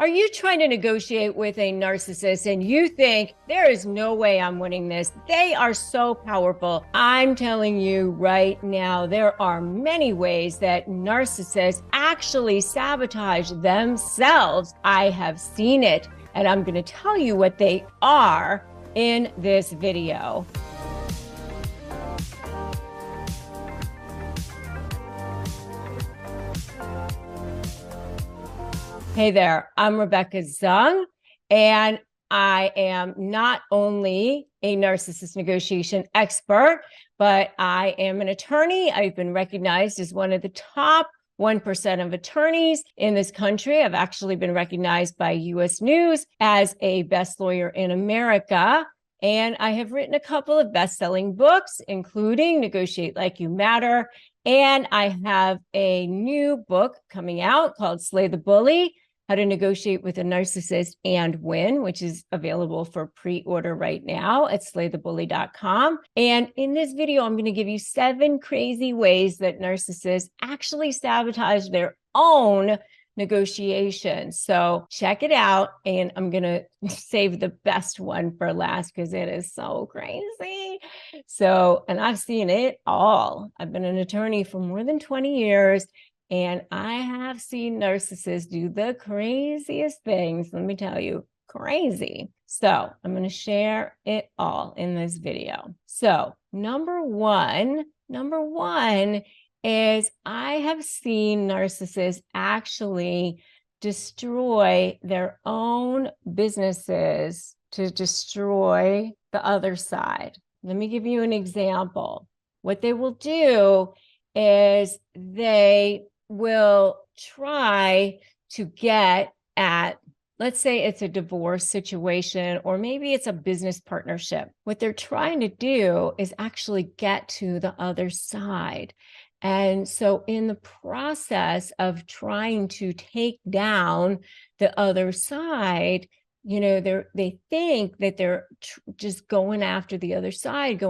Are you trying to negotiate with a narcissist and you think there is no way I'm winning this? They are so powerful. I'm telling you right now, there are many ways that narcissists actually sabotage themselves. I have seen it, and I'm going to tell you what they are in this video. Hey there, I'm Rebecca Zung, and I am not only a narcissist negotiation expert, but I am an attorney. I've been recognized as one of the top 1% of attorneys in this country. I've actually been recognized by US News as a best lawyer in America. And I have written a couple of best-selling books, including Negotiate Like You Matter. And I have a new book coming out called Slay the Bully: How to Negotiate with a Narcissist and Win, which is available for pre-order right now at slaythebully.com. And in this video, I'm going to give you 7 crazy ways that narcissists actually sabotage their own negotiations. So check it out. And I'm going to save the best one for last because it is so crazy. So, and I've seen it all. I've been an attorney for more than 20 years. And I have seen narcissists do the craziest things. Let me tell you, crazy. So I'm going to share it all in this video. So number one is I have seen narcissists actually destroy their own businesses to destroy the other side. Let me give you an example. What they will do is they will try to get at, let's say it's a divorce situation, or maybe it's a business partnership. What they're trying to do is actually get to the other side. And so in the process of trying to take down the other side, you know, they think that they're just going after the other side.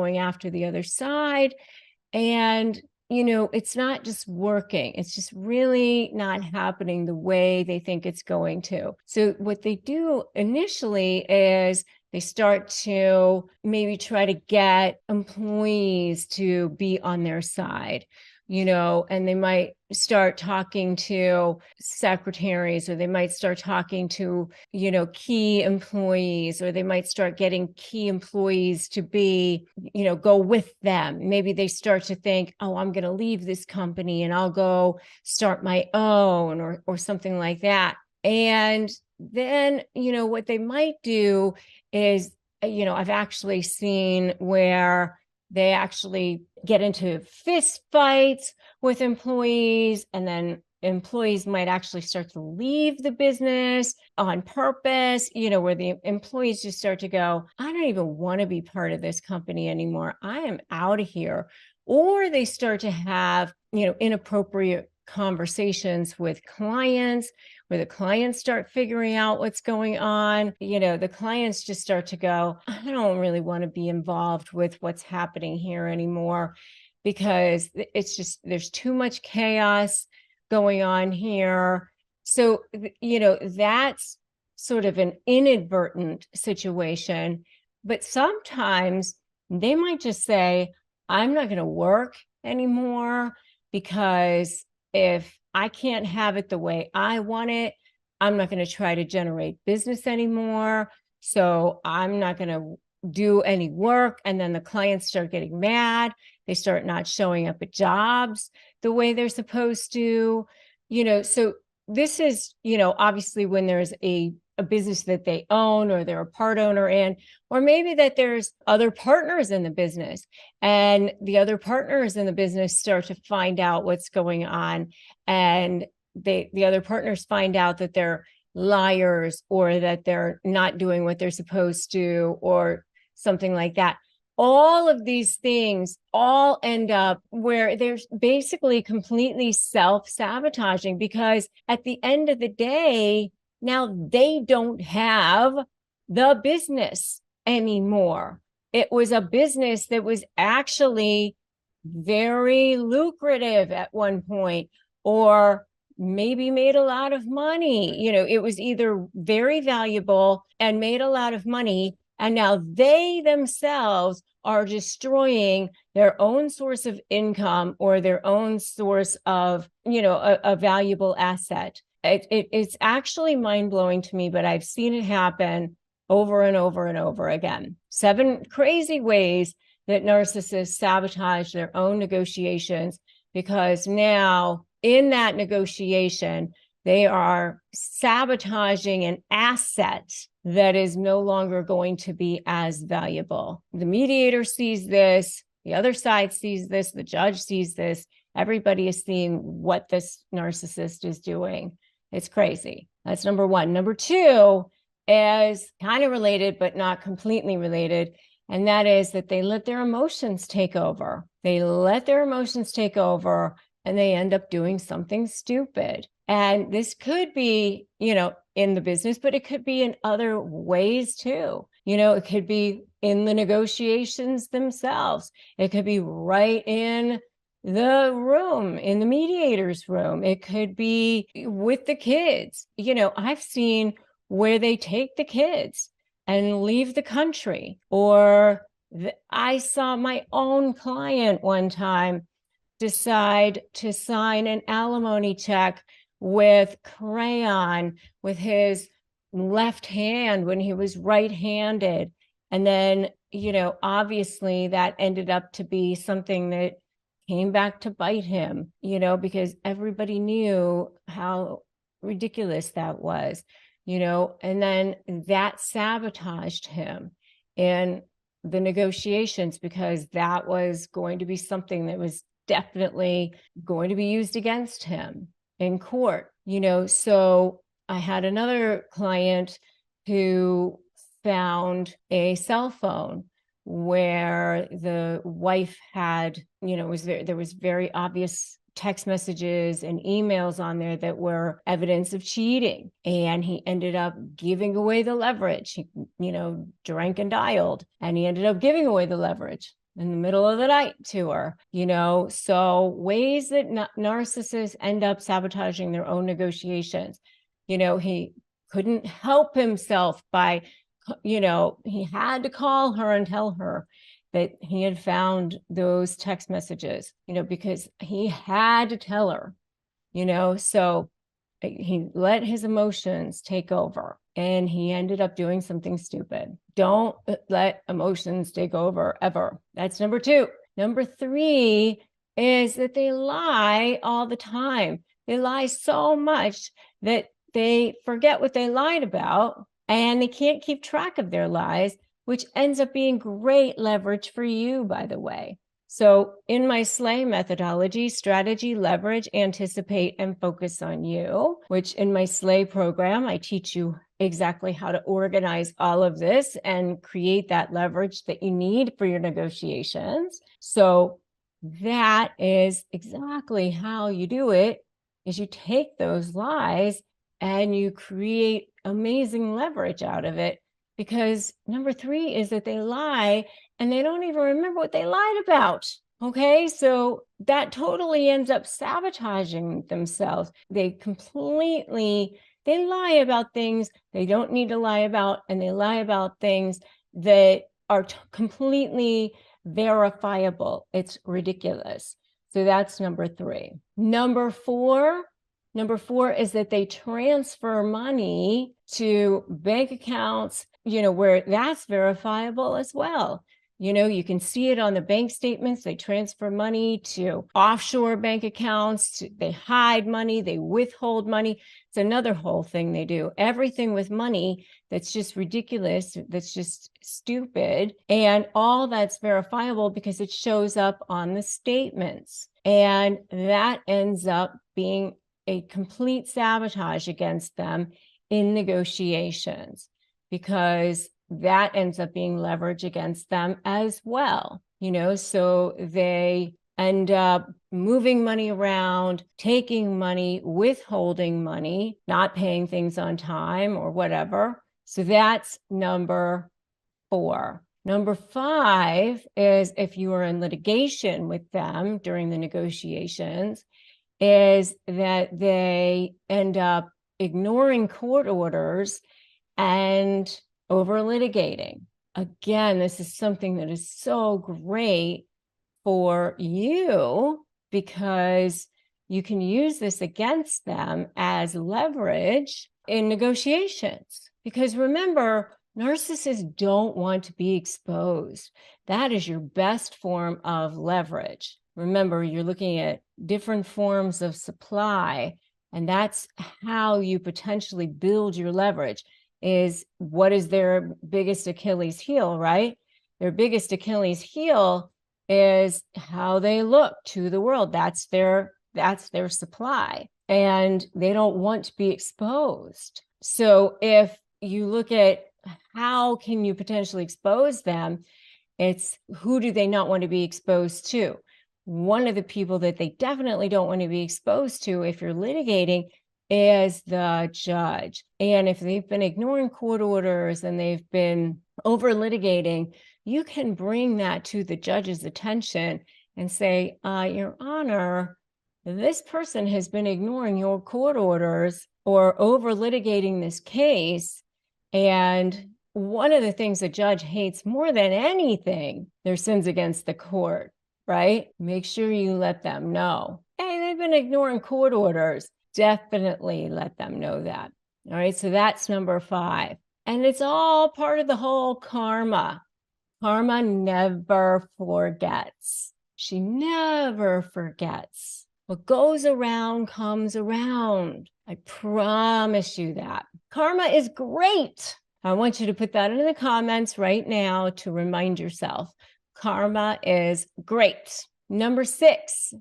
And you know, it's not just working. It's just really not happening the way they think it's going to. So what they do initially is they start to maybe try to get employees to be on their side, you know, and they might start talking to secretaries, or they might start talking to, you know, key employees, or they might start getting key employees to be, you know, go with them. Maybe they start to think, oh, I'm going to leave this company and I'll go start my own, or something like that. And then, you know, what they might do is, you know, I've actually seen where they actually get into fist fights with employees, and then employees might actually start to leave the business on purpose, you know, where the employees just start to go, I don't even want to be part of this company anymore. I am out of here. Or they start to have, you know, inappropriate conversations with clients, where the clients start figuring out what's going on. You know, the clients just start to go, I don't really want to be involved with what's happening here anymore, because it's just, there's too much chaos going on here. So, you know, that's sort of an inadvertent situation. But sometimes they might just say, I'm not going to work anymore, because if I can't have it the way I want it, I'm not going to try to generate business anymore. So I'm not going to do any work. And then the clients start getting mad. They start not showing up at jobs the way they're supposed to, you know. So this is, you know, obviously when there's a business that they own, or they're a part owner in, or maybe that there's other partners in the business, and the other partners in the business start to find out what's going on, and the other partners find out that they're liars, or that they're not doing what they're supposed to, or something like that. All of these things all end up where they're basically completely self-sabotaging, because at the end of the day, now they don't have the business anymore. It was a business that was actually very lucrative at one point, or maybe made a lot of money. It was either very valuable and made a lot of money, and now they themselves are destroying their own source of income or their own source of, a valuable asset. It's actually mind-blowing to me, but I've seen it happen over and over and over again. 7 crazy ways that narcissists sabotage their own negotiations, because now in that negotiation, they are sabotaging an asset that is no longer going to be as valuable. The mediator sees this, the other side sees this, the judge sees this. Everybody is seeing what this narcissist is doing. It's crazy. That's number 1. Number 2 is kind of related, but not completely related. And that is that they let their emotions take over. They let their emotions take over, and they end up doing something stupid. And this could be, in the business, but it could be in other ways too. It could be in the negotiations themselves. It could be right in the room, in the mediator's room. It could be with the kids. I've seen where they take the kids and leave the country. Or I saw my own client one time decide to sign an alimony check with crayon with his left hand when he was right-handed. And then, obviously that ended up to be something that came back to bite him, because everybody knew how ridiculous that was, and then that sabotaged him in the negotiations, because that was going to be something that was definitely going to be used against him in court. So I had another client who found a cell phone where the wife had, there was very obvious text messages and emails on there that were evidence of cheating. And he ended up giving away the leverage. He, drank and dialed, and he ended up giving away the leverage in the middle of the night to her. So ways that narcissists end up sabotaging their own negotiations. He couldn't help himself by, he had to call her and tell her that he had found those text messages, because he had to tell her, so he let his emotions take over, and he ended up doing something stupid. Don't let emotions take over ever. That's number 2. Number 3 is that they lie all the time. They lie so much that they forget what they lied about, and they can't keep track of their lies, which ends up being great leverage for you, by the way. So in my SLAY methodology, strategy, leverage, anticipate, and focus on you, which in my SLAY program, I teach you exactly how to organize all of this and create that leverage that you need for your negotiations. So that is exactly how you do it, is you take those lies and you create amazing leverage out of it. Because number 3 is that they lie and they don't even remember what they lied about. Okay, so that totally ends up sabotaging themselves. They lie about things they don't need to lie about, and they lie about things that are completely verifiable. It's ridiculous. So that's number 3. Number 4 is that they transfer money to bank accounts, where that's verifiable as well. You can see it on the bank statements. They transfer money to offshore bank accounts. They hide money. They withhold money. It's another whole thing they do. Everything with money that's just ridiculous, that's just stupid. And all that's verifiable because it shows up on the statements. And that ends up being a complete sabotage against them in negotiations, because that ends up being leverage against them as well. So they end up moving money around, taking money, withholding money, not paying things on time or whatever. So that's number 4. Number 5 is if you are in litigation with them during the negotiations is that they end up ignoring court orders and over litigating. Again, this is something that is so great for you because you can use this against them as leverage in negotiations. Because remember, narcissists don't want to be exposed. That is your best form of leverage. Remember, you're looking at different forms of supply, and that's how you potentially build your leverage. Is what is their biggest Achilles heel, right? Their biggest Achilles heel is how they look to the world. That's their supply, and they don't want to be exposed. So if you look at how can you potentially expose them, it's who do they not want to be exposed to? One of the people that they definitely don't want to be exposed to if you're litigating is the judge. And if they've been ignoring court orders and they've been over litigating, you can bring that to the judge's attention and say, Your Honor, this person has been ignoring your court orders or over litigating this case. And one of the things a judge hates more than anything, their sins against the court, right? Make sure you let them know. Hey, they've been ignoring court orders. Definitely let them know that. All right, so that's number 5. And it's all part of the whole karma. Karma never forgets. She never forgets. What goes around comes around. I promise you that. Karma is great. I want you to put that in the comments right now to remind yourself. Karma is great. Number 6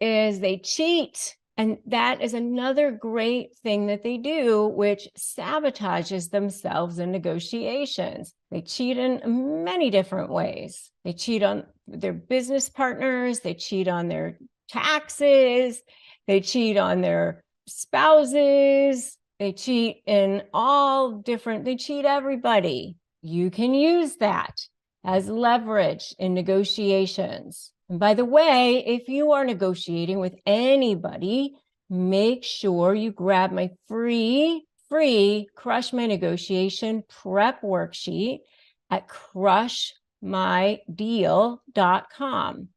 is they cheat. And that is another great thing that they do, which sabotages themselves in negotiations. They cheat in many different ways. They cheat on their business partners. They cheat on their taxes. They cheat on their spouses. They cheat in they cheat everybody. You can use that as leverage in negotiations. And by the way, if you are negotiating with anybody, make sure you grab my free Crush My Negotiation prep worksheet at crushmydeal.com.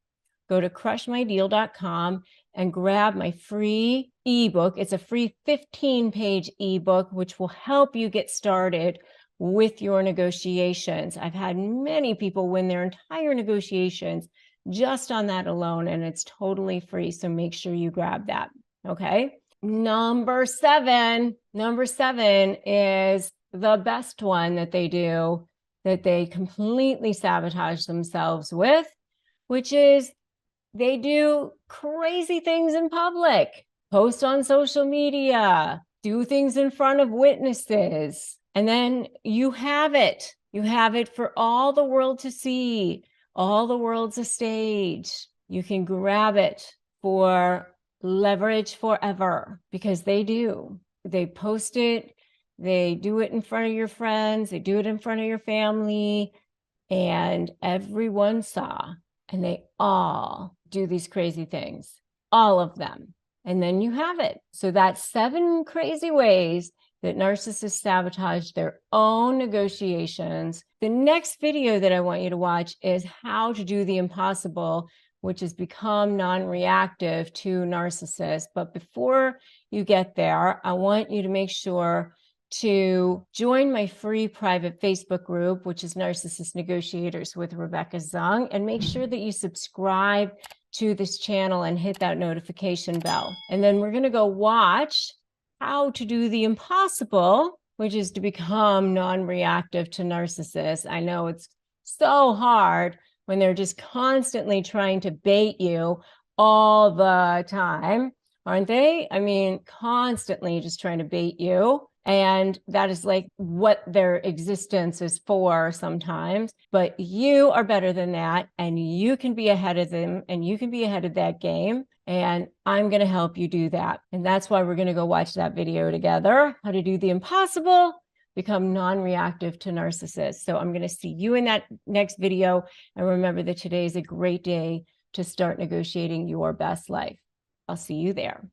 Go to crushmydeal.com and grab my free ebook. It's a free 15-page ebook, which will help you get started with your negotiations. I've had many people win their entire negotiations just on that alone, and it's totally free. So make sure you grab that. Okay. Number 7 is the best one that they do, that they completely sabotage themselves with, which is they do crazy things in public, post on social media, do things in front of witnesses. And then you have it for all the world to see. All the world's a stage. You can grab it for leverage forever because they do. They post it. They do it in front of your friends. They do it in front of your family. And everyone saw. And they all do these crazy things. All of them. And then you have it. So that's 7 crazy ways that narcissists sabotage their own negotiations. The next video that I want you to watch is how to do the impossible, which is become non-reactive to narcissists. But before you get there, I want you to make sure to join my free private Facebook group, which is Narcissist Negotiators with Rebecca Zung, and make sure that you subscribe to this channel and hit that notification bell. And then we're going to go watch how to do the impossible, which is to become non-reactive to narcissists. I know it's so hard when they're just constantly trying to bait you all the time, aren't they? I mean, constantly just trying to bait you. And that is like what their existence is for sometimes. But you are better than that. And you can be ahead of them. And you can be ahead of that game. And I'm going to help you do that. And that's why we're going to go watch that video together. How to do the impossible, become non-reactive to narcissists. So I'm going to see you in that next video. And remember that today is a great day to start negotiating your best life. I'll see you there.